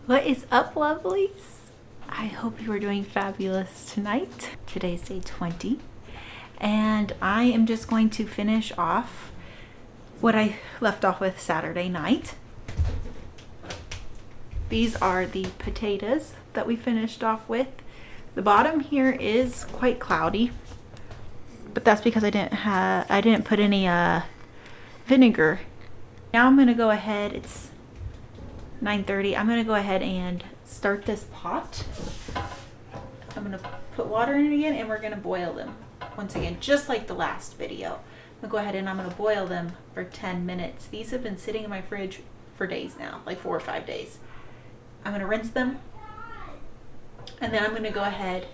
What is up, lovelies? I hope you are doing fabulous tonight. Today's day 20, and I am just going to finish off what I left off with Saturday night. These are the potatoes that we finished off with. The bottom here is quite cloudy, but that's because I didn't put any vinegar. Now I'm gonna go ahead, it's 9:30. I'm gonna go ahead and start this pot. I'm gonna put water in it again, and we're gonna boil them once again, just like the last video. I'm gonna go ahead and I'm gonna boil them for 10 minutes. These have been sitting in my fridge for days now, like 4 or 5 days. I'm gonna rinse them, and then I'm gonna go ahead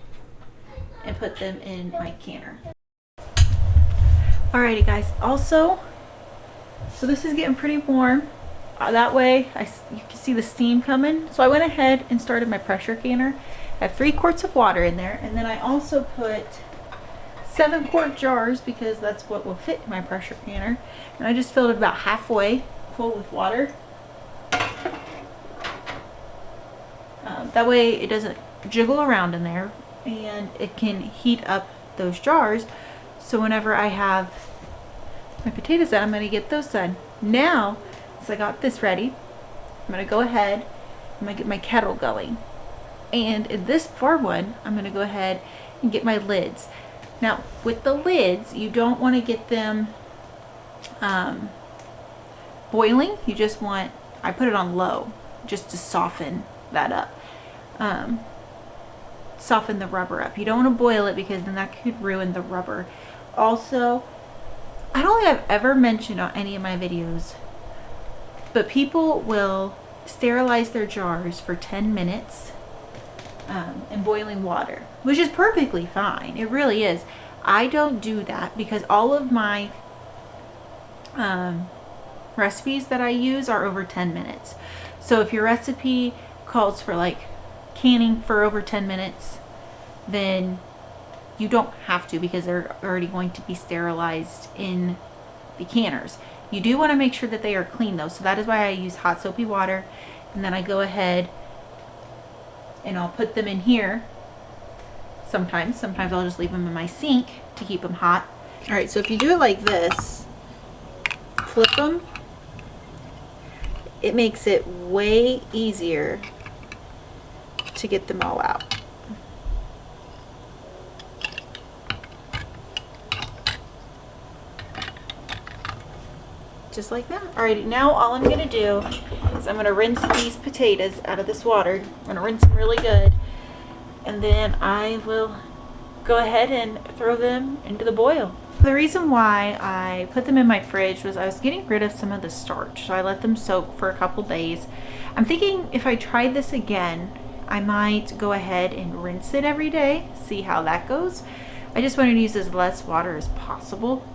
and put them in my canner. Alrighty guys, also, so this is getting pretty warm. That way you can see the steam coming. So I went ahead and started my pressure canner. I have 3 quarts of water in there, and then I also put 7-quart jars because that's what will fit in my pressure canner. And I just filled it about halfway full with water. That way it doesn't jiggle around in there, and it can heat up those jars. So whenever I have my potatoes done, I'm going to get those done. Now, so I got this ready, I'm going to go ahead, I'm going to get my kettle going. And in this far one, I'm going to go ahead and get my lids. Now, with the lids, you don't want to get them boiling. You just want, I put it on low just to soften that up. Soften the rubber up. You don't want to boil it because then that could ruin the rubber. Also, I don't think I've ever mentioned on any of my videos, but people will sterilize their jars for 10 minutes in boiling water, which is perfectly fine. It really is. I don't do that because all of my recipes that I use are over 10 minutes. So if your recipe calls for like canning for over 10 minutes, then you don't have to, because they're already going to be sterilized in the canners. You do want to make sure that they are clean though, so that is why I use hot soapy water, and then I go ahead and I'll put them in here. Sometimes I'll just leave them in my sink to keep them hot. Alright, so if you do it like this, flip them, it makes it way easier to get them all out. Just like that. Alrighty, now all I'm going to do is I'm going to rinse these potatoes out of this water. I'm going to rinse them really good, and then I will go ahead and throw them into the boil. The reason why I put them in my fridge was I was getting rid of some of the starch, so I let them soak for a couple days. I'm thinking if I tried this again, I might go ahead and rinse it every day, see how that goes. I just wanted to use as less water as possible.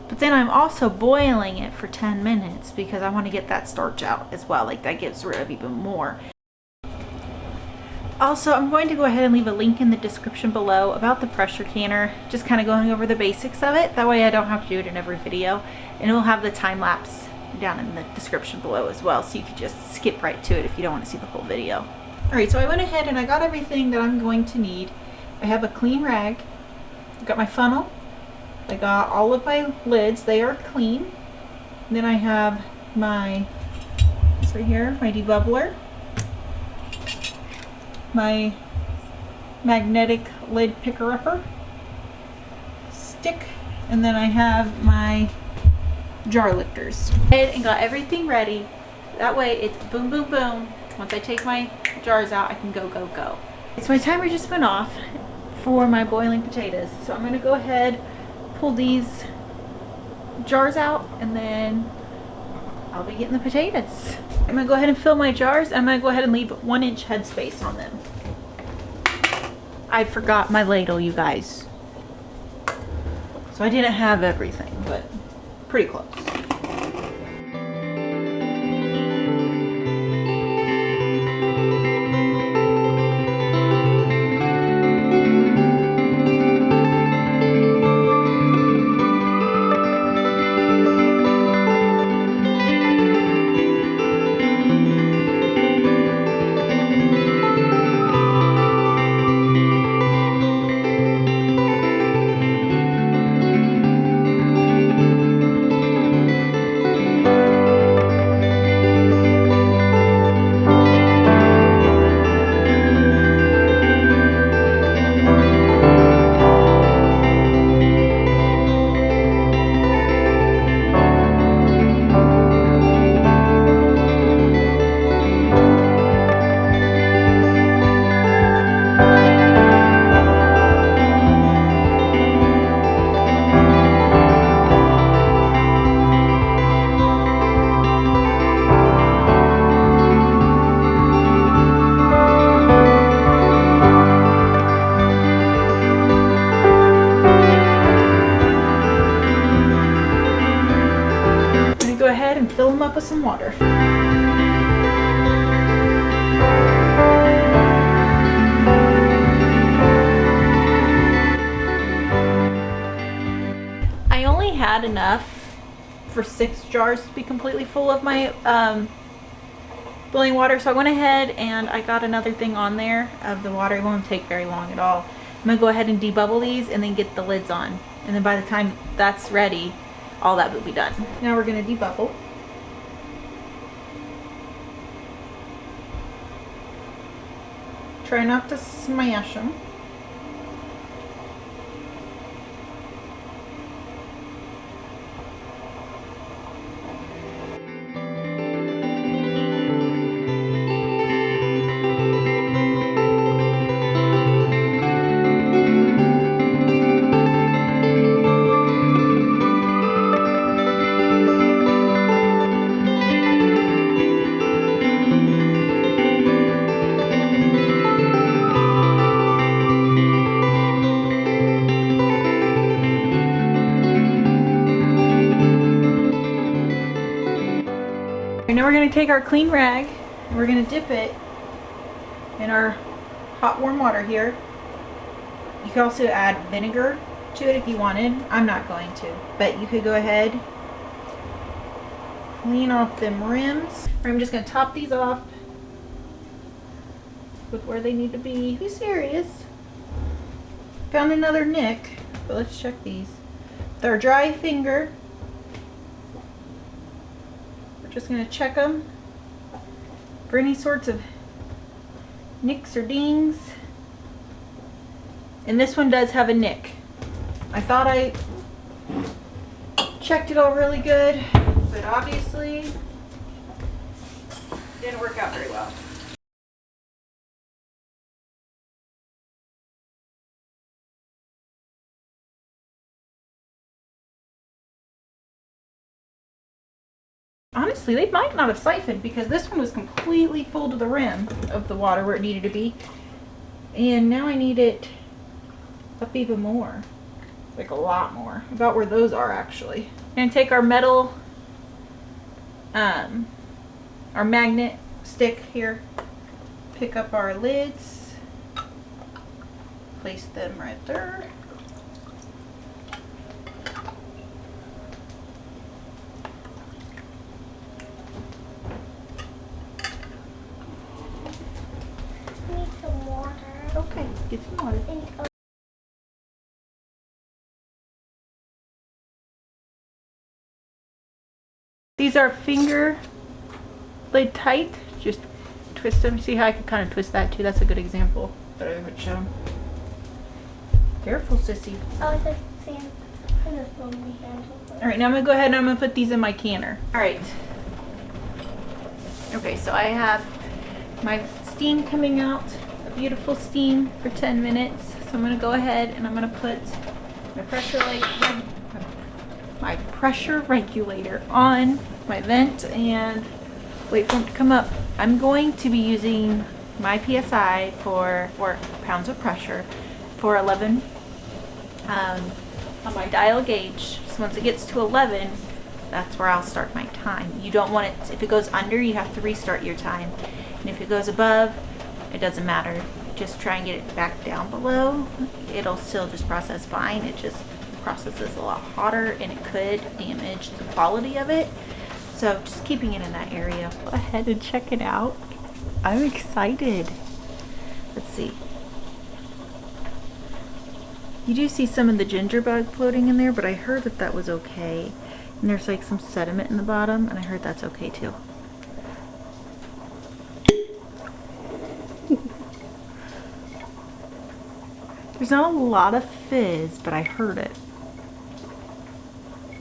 But then I'm also boiling it for 10 minutes because I want to get that starch out as well. Like, that gets rid of even more. Also, I'm going to go ahead and leave a link in the description below about the pressure canner, just kind of going over the basics of it. That way I don't have to do it in every video. And it will have the time lapse down in the description below as well, so you can just skip right to it if you don't want to see the whole video. Alright, so I went ahead and I got everything that I'm going to need. I have a clean rag, I've got my funnel, I got all of my lids, they are clean. And then I have my, this right here, my debubbler, my magnetic lid picker-upper stick, and then I have my jar lifters. And got everything ready. That way it's boom, boom, boom. Once I take my jars out, I can go, go, go. So my timer just went off for my boiling potatoes. So I'm going to go ahead, pull these jars out, and then I'll be getting the potatoes. I'm going to go ahead and fill my jars. I'm going to go ahead and leave 1-inch headspace on them. I forgot my ladle, you guys. So I didn't have everything, but pretty close. with some water. I only had enough for 6 jars to be completely full of my boiling water, so I went ahead and I got another thing on there of the water. It won't take very long at all. I'm gonna go ahead and debubble these and then get the lids on, and then by the time that's ready, all that will be done. Now we're gonna debubble. Try not to smash them. Now we're going to take our clean rag and we're going to dip it in our hot warm water here. You could also add vinegar to it if you wanted. I'm not going to, but you could go ahead, clean off them rims. I'm just going to top these off with where they need to be. Be serious. Found another nick, but let's check these. With our dry finger, just going to check them for any sorts of nicks or dings. And this one does have a nick. I thought I checked it all really good, but obviously didn't work out very well. Honestly, they might not have siphoned because this one was completely full to the rim of the water where it needed to be. And now I need it up even more. Like a lot more. About where those are actually. I'm gonna take our metal, our magnet stick here. Pick up our lids. Place them right there. Okay, get some water. These are finger lid tight. Just twist them. See how I could kind of twist that too? That's a good example that I would show. Careful, sissy. Oh, the same. Alright, now I'm going to go ahead and I'm going to put these in my canner. Alright. Okay, so I have my steam coming out. Beautiful steam for 10 minutes. So I'm going to go ahead and I'm going to put my pressure regulator on my vent and wait for it to come up. I'm going to be using my PSI for pounds of pressure for 11 on my dial gauge. So once it gets to 11, that's where I'll start my time. You don't want it, if it goes under, you have to restart your time. And if it goes above, it doesn't matter. Just try and get it back down below. It'll still just process fine. It just processes a lot hotter and it could damage the quality of it. So just keeping it in that area. Go ahead and check it out. I'm excited. Let's see. You do see some of the ginger bug floating in there, but I heard that that was okay. And there's like some sediment in the bottom, and I heard that's okay too. There's not a lot of fizz, but I heard it.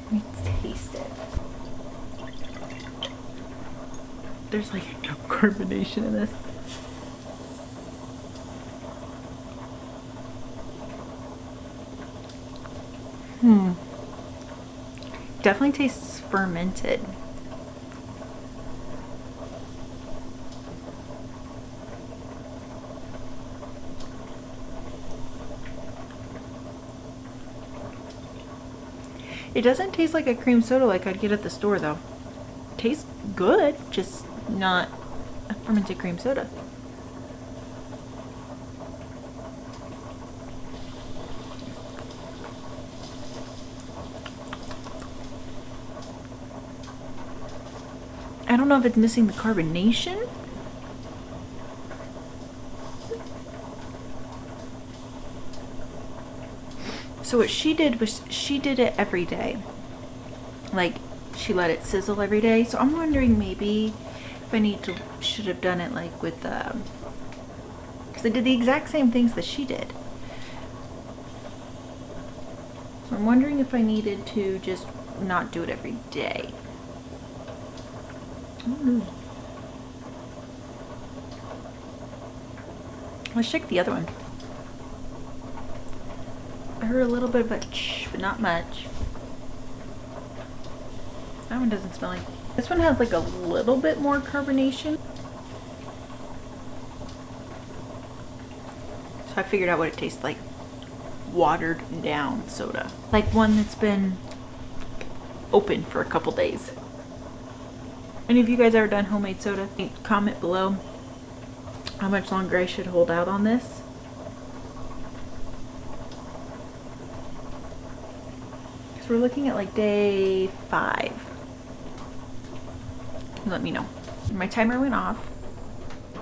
Let me taste it. There's like no carbonation in this. Definitely tastes fermented. It doesn't taste like a cream soda like I'd get at the store though. It tastes good, just not a fermented cream soda. I don't know if it's missing the carbonation. So what she did was she did it every day. Like, she let it sizzle every day. So I'm wondering maybe if I should have done it like with, because I did the exact same things that she did. So I'm wondering if I needed to just not do it every day. Let's check the other one. I heard a little bit of a ch, but not much. That one doesn't smell like. This one has like a little bit more carbonation. So I figured out what it tastes like. Watered down soda. Like one that's been open for a couple days. Any of you guys ever done homemade soda? Comment below how much longer I should hold out on this. Because we're looking at like day 5. Let me know. My timer went off.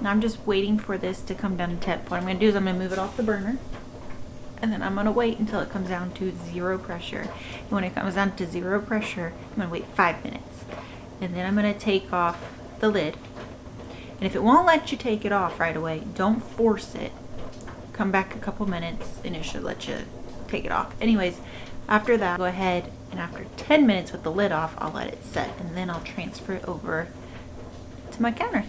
Now I'm just waiting for this to come down to temp. What I'm going to do is I'm going to move it off the burner. And then I'm going to wait until it comes down to 0 pressure. And when it comes down to 0 pressure, I'm going to wait 5 minutes. And then I'm going to take off the lid. And if it won't let you take it off right away, don't force it. Come back a couple minutes and it should let you take it off. Anyways, after that, go ahead and after 10 minutes with the lid off, I'll let it set. And then I'll transfer it over to my counter.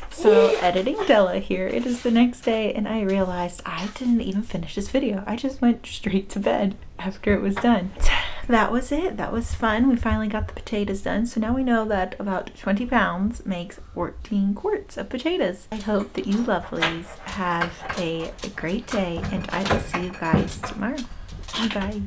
So editing Della here, it is the next day and I realized I didn't even finish this video. I just went straight to bed after it was done. That was it. That was fun. We finally got the potatoes done. So now we know that about 20 pounds makes 14 quarts of potatoes. I hope that you lovelies have a great day and I will see you guys tomorrow. Bye.